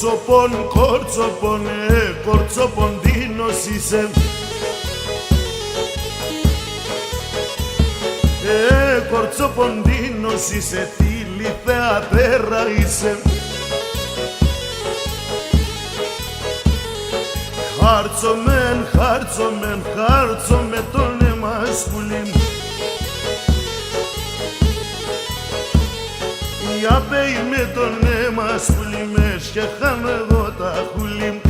Κορτσοπών, κορτσοπών, κορτσοποντίνος είσαι. Κορτσοποντίνος είσαι, φίλη θεατέρα είσαι. Χάρτσομεν, χάρτσομεν, χάρτσομε τον αίμα σκουλή. Για πέι με τον αίμα σκουλή, με σχεχάνω εγώ τα χουλή.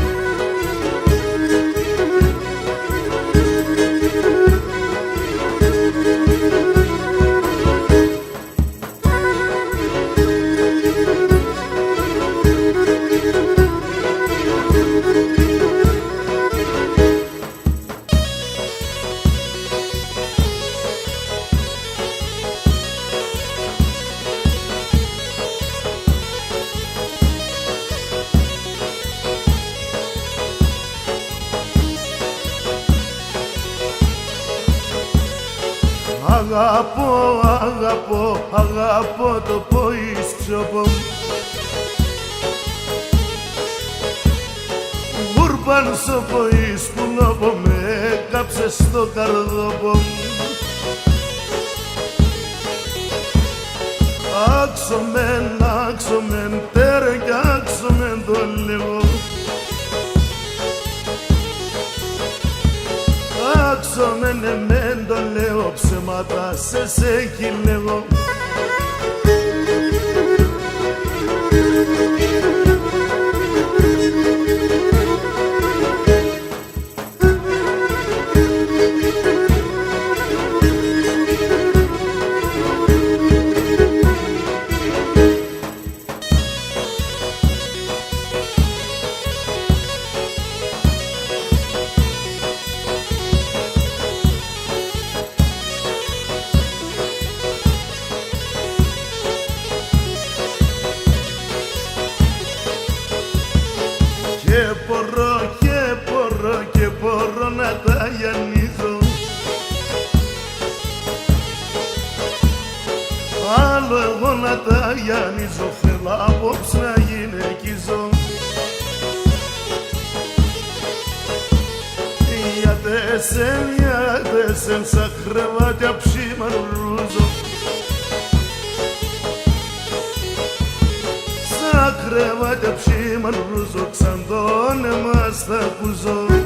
Αγαπώ, αγαπώ, αγαπώ το ποίσκιοπο. Γουρπάν στο ποίσκουλοπο, με έκαψε στο καρδόπο. Άξομεν, άξομεν, τέρκιαξομεν το λίγο. Άξομεν εμέν το λέω, ψέματα σε λέγω. Και μπορώ να τα γιαννίζω. Άλλο εγώ να τα γιαννίζω, θέλω απόψε να γυναικίζω. Για τέσεν, σαν κρεβάτια ψήμαρουζω. Σαν κρεβάτια ψήμαρουζω, ξαν το όνεμα στα κουζώ.